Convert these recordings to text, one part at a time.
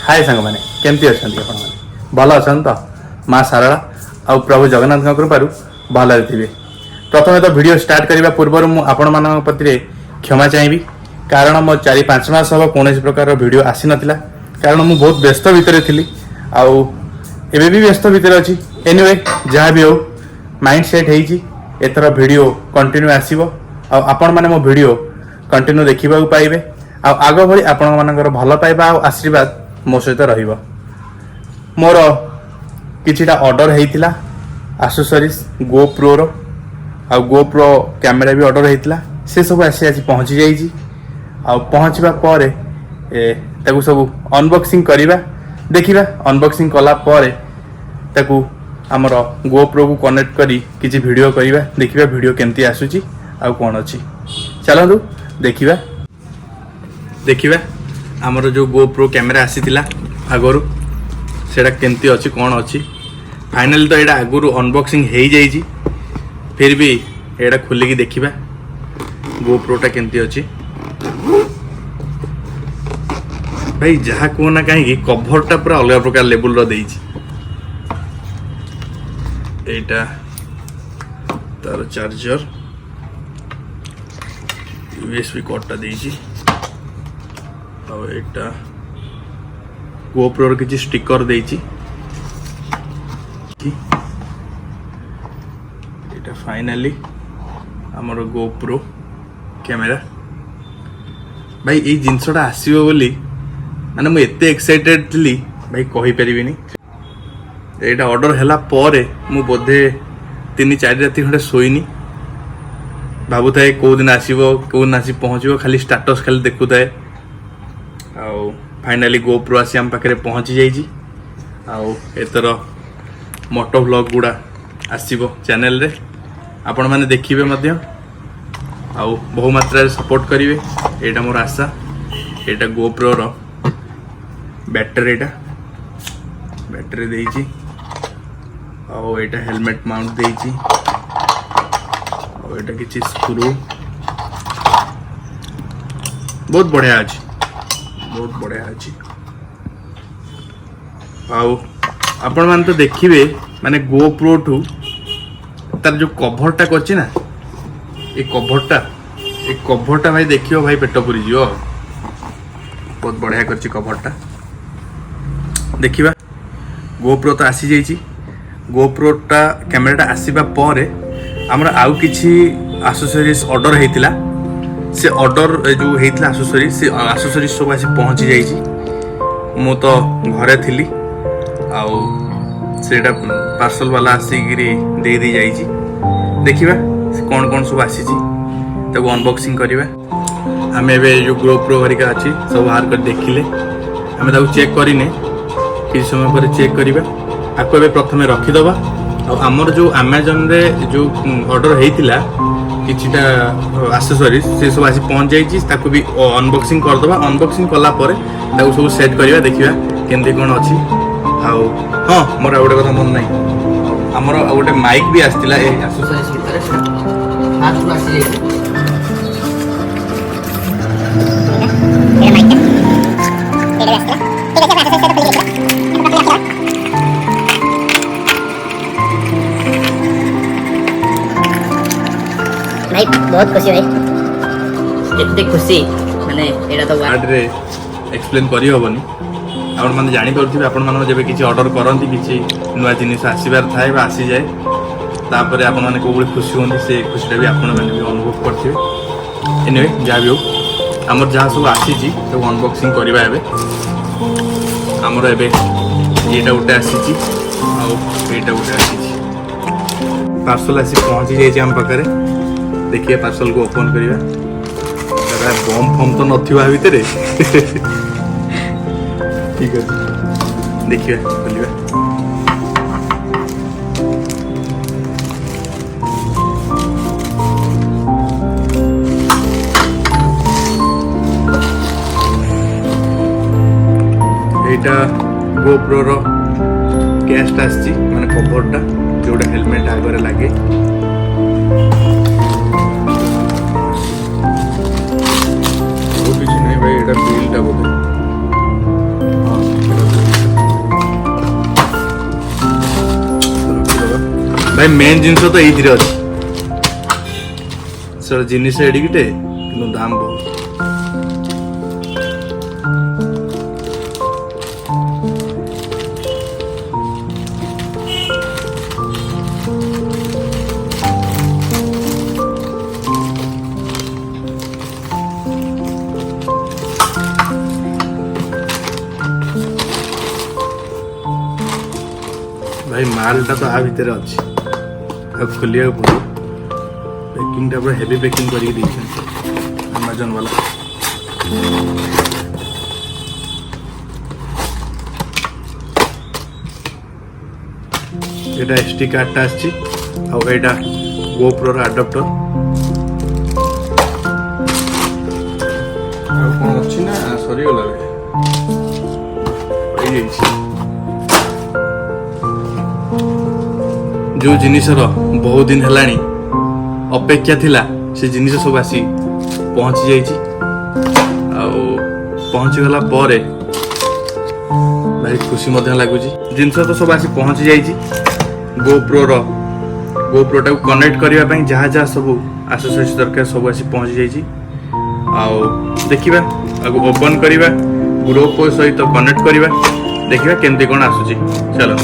हाय सांग मैंने केमती अच्छा भल अच्छा तो माँ सारला आ प्रभु जगन्नाथ कृपारू भल थे। प्रथम तो वीडियो स्टार्ट करने पूर्व मुझे प्रति क्षमा चाहिए कारण मो 4-5 मास हम कौन प्रकार वीडियो आसी नाला कारण मुझे बहुत व्यस्त भितर थी आउ एबे भी व्यस्त भितर अच्छी। एनीवे जहाँ भी हो माइंड सेट होती एथर वीडियो कंटिन्यू आसो आपण मैंने मो वीडियो कंटिन्यू देखा पाइबे आग भली आपण मानकर भल पाइबा आ आशीर्वाद मो सहित रहिबो। मोर किछिटा ऑर्डर हेइतिला एक्सेसरीज गोप्रो रो आ गोप्रो कैमेरा भी ऑर्डर हेइतिला से सब आसी आज पहुंची जाइजी आ पहुंचबा परे ताकू सब अनबॉक्सिंग करिबा देखिबा अनबॉक्सिंग कला परे ताकू हमर गोप्रो को कनेक्ट करी किछि वीडियो करिबा देखिबा वीडियो केमती आसुची आ कोन अछि चलंदु देखिबा हमर जो गोप्रो कैमेरा आसीतिला आगरु सेटा केमती अछि कोन अछि। फाइनली तो एटा आगरु अनबॉक्सिंग हेइ जाइजी फिर भी एटा खोली की देखिबा गोप्रोटा केमती अछि। भाई जहा को ना कहीं कभरटा पूरा अलग प्रकार लेवल रो देइछि एटा तार चार्जर यूएसबी कोडटा देइछि और एटा गोप्रो रो किछि स्टिकर देइछि एटा फाइनली हमर गोप्रो कैमेरा। भाई ए जिनसटा आसीबो बोली माने मु एते एक्साइटेड थली भाई कहि परिबिनी। एटा ऑर्डर हैला परे मु बोधे 3-4 राति खंडे सोइनी भाबु थाए को दिन आसीबो को दिन आसी पहुंचबो खाली स्टेटस खाली देखु थाए आउ फाइनली गोप्रो आसी हम पाखे पहुंची जाइजी आउ एतर मोटो व्लॉग गुड़ा आसीबो चैनल रे आपण माने देखिबे मध्य आउ बहु मात्रा रे सपोर्ट करिवे एटा मोर आशा। एटा गोप्रो रो बैटरी देइची आउ एटा हेलमेट माउंट देइची आउ एटा किछि स्क्रू बहुत बढ़िया अछि आउ आपण मान तो देखिबे माने गोप्रो टू तार जो कभरटा करछि ना ए कभरटा भाई देखियो भाई पेट पुरी जियो बहुत बढ़िया करछि कभरटा। देखिबा गोप्रो तो आसी जाइछि गोप्रोटा कैमराटा आसीबा परे हमरा आउ किछि एक्सेसरीज ऑर्डर हेतिला से ऑर्डर जो हेतिला एक्सेसरीज सब आसी पहुंची जाइछि मु तो घरे थिली आउ सेटा पार्सल वाला आसीगिरी दे दी जाइछि। देखिबा कौन कौन सब आसीछि ताको अनबॉक्सिंग करिबा। हमें एबे जो गोप्रो हरिका अछि सब बाहर कर देखिले हमें ताको चेक करिने किछ समय पर चेक करिबा आको एबे प्रथमे रखि दबा और हमर जो अमेज़न रे जो ऑर्डर हेतिला किछिटा एक्सेसरीज से सब आसी पहुंच जाइछि ताको भी अनबॉक्सिंग कर दबा। अनबॉक्सिंग कला परे ताको सब सेट करिबा देखिबा केमते कोन अछि आउ हां मोर गोटे कथा मन नाही हमर गोटे माइक भी आस्तिला ए एक्सेसरीज भितर हाथ को आसी जाइछि ए माइक एडे आस्तिला ठीक है एक्सेसरीज तो खुली जाइछि भाई बहुत खुशी भाई एते खुशी माने एडा तो वर्ड रे एक्सप्लेन करी होबनी आपण माने जानि परथिबे आपण माने जेबे किछि ऑर्डर करंती किछि नुवा जिनिस आसीबार थाए बा आसी जाए तापर आपण माने कोबुली खुशी होंदी से खुशीटा भी आपण माने भी अनुभव करथिबे। एनीवे जा भी हो हमर जहा सब आसी जी तो अनबॉक्सिंग करबा एबे हमर एबे एटा उटे आसी जी आ एटा उटे आसी जी पार्सल आसी पहुंची जाय हम पाखरे। देखिए पार्सल को ओपन करिबा बम फम तो नथिबा भितरे ठीक है देखिए खोलिबा एटा गोप्रो रो कैस्ट आछि माने कभरटा जोटा हेलमेट आगरे लागे वो किसी नहीं भाई एटा बिलटा बोले हां भाई मेन जिनस तो ये अच्छी सर जिनिस एडिकटे कि दाम बहुत भाई मालटा तो आ भितर अच्छी खोलिया पड़ो पैकिंग पूरा हेवी पैकिंग करके अमेजन वाला एटा एसडी कार्डटा आछि आ एटा GoPro रो अडाप्टर आ कोन अछि ना सरी गला रे जो जिनिसर बहुत दिन हेलानी अपेक्षा थिला से जिनिस सब आसी पहुंची जाइछि पहुंची गला परे भाई खुशी मध्य लागुची जिनस तो सब आसी पहुंची जाइछि GoPro टाको कनेक्ट करबा पई जहा जहा सब एक्सेसरीज दरकार सब आसी पहुंची जाइछि देखिबा ओपन करबा ग्रुप सहित कनेक्ट करबा देखिबा केमती कोन आसुची चलो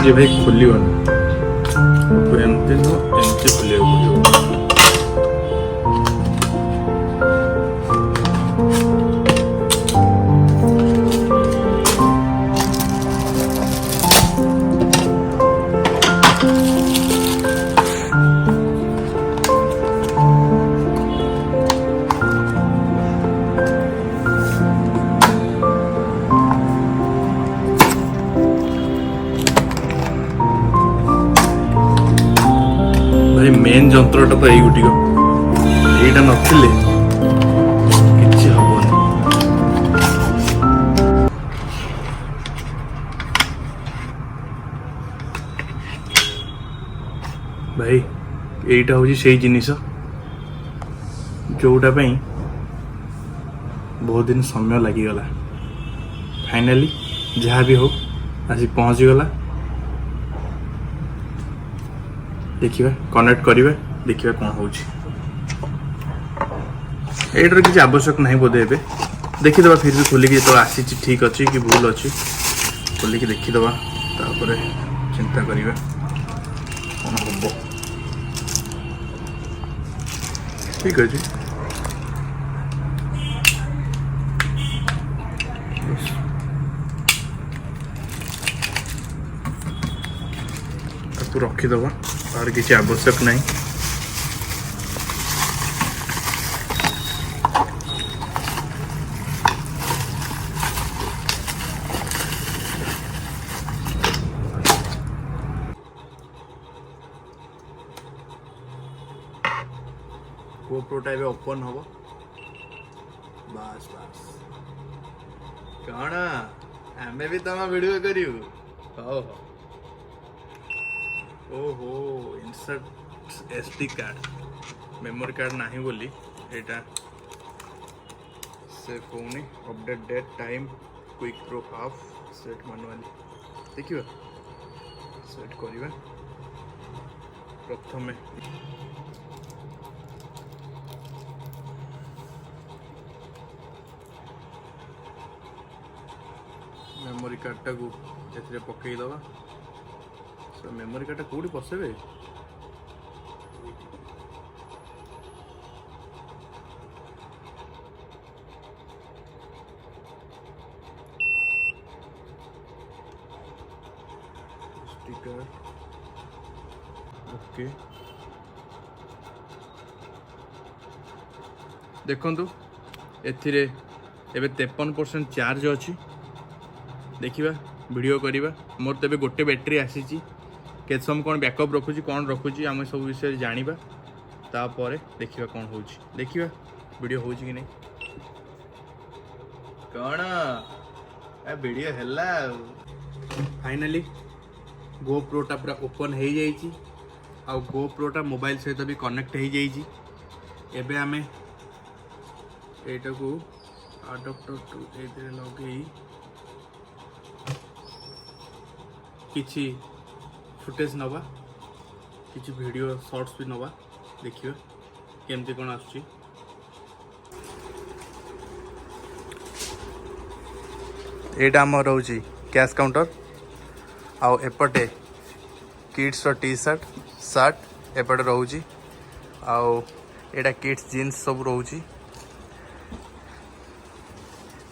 ये भाई खुली एमती खुलिया मेन जंत्रटा तो यही गुटिक यहीटा नथिले किछि हबनी भाई यहीटा होची सेही जिनिस जोटा पई बहुत दिन समय लगी गला फाइनली जहाँ भी हो आसी पहुंची गला देखिए कनेक्ट करिवे देखिए कौन होची एटर किसी आवश्यक नहीं बोधे एबे देखिदबा फिर भी खोलिक जो आसी ठीक अच्छी कि भूल अच्छी खोलिक देखिदबा तापर चिंता करिवे कौन हबो ठीक अच्छे रखीदबा और किसी आवश्यक नहीं GoPro टा ओपन हम बस बस कौन आमे भी तुम वीडियो करू हो ओहो insert SD card memory card नहीं बोली एटा से कोनी update date time quick pro off set manually देखिबा सेट करिबा प्रथमे मेमोरी कार्डटा को एथिरे पकई दबा सो मेमोरी कार्डटा कोडी पसेबे स्टिकर ओके देखंतु एथिरे एबे 53% चार्ज अछि देखिबा वीडियो करिबा मोर तबे गोटे बैटरी आसीची केत समय कौन बैकअप रखुची कौन रखुची आम सब विषय जानिबा तापर देखिबा कौन होउची देखिबा वीडियो होउची कि नहीं कौन ए वीडियो हैला फाइनली GoPro टा पूरा ओपन हो जाइए आ GoPro टा मोबाइल सहित भी कनेक्ट हो जाइए एबे आमे एटा को अडप्टर टू एदरे लगे किछि फुटेज नवा किछि वीडियो शॉर्ट्स भी नवा देखियो केमती कोन आछी एटा हम रहउची कैश काउंटर आउ एपटे किड्स रो टी शर्ट एपटे रहउची आउ एटा किड्स जीन्स सब रहउची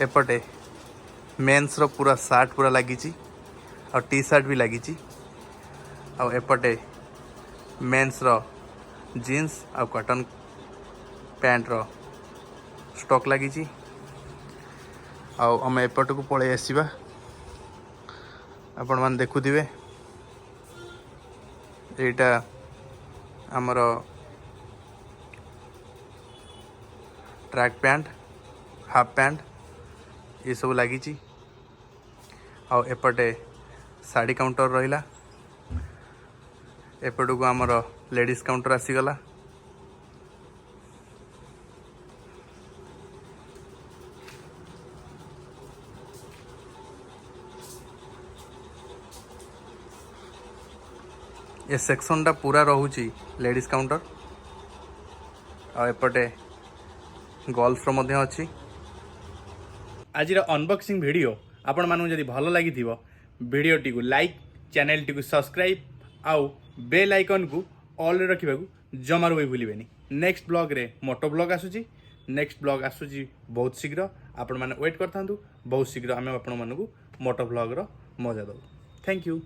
एपटे मेन्स रो पूरा शर्ट पूरा लागिची और टी शर्ट भी लागिची आउ एपटे मेन्स रो जीन्स आउ कॉटन पैंट रो स्टॉक लागिची आउ हम एपट को पळे आसीबा आपण मान देखुथिबे एटा हमर ट्रैक पैंट हाफ पैंट ये सब लगी आउ एपटे साड़ी काउंटर रहिला एपट को आमर लेडीज काउंटर आसीगला ये सेक्शन टा पूरा रहूची लेडीज काउंटर आ एपटे गर्ल्स रो मध्य अछि आज अनबॉक्सिंग वीडियो आपण मानू जदि भल लगी वीडियो टी को लाइक चैनल टी को सब्सक्राइब आउ बेल आइकन को ऑल रे रखिबा को जमार भी भूलिबेनी नेक्स्ट ब्लॉग रे मोटो ब्लॉग आसुची नेक्स्ट ब्लॉग आसुची बहुत शीघ्र आपण माने वेट करथांतु बहुत शीघ्र आमे आपण मानू मोटो ब्लॉग रो मजा दो थैंक यू।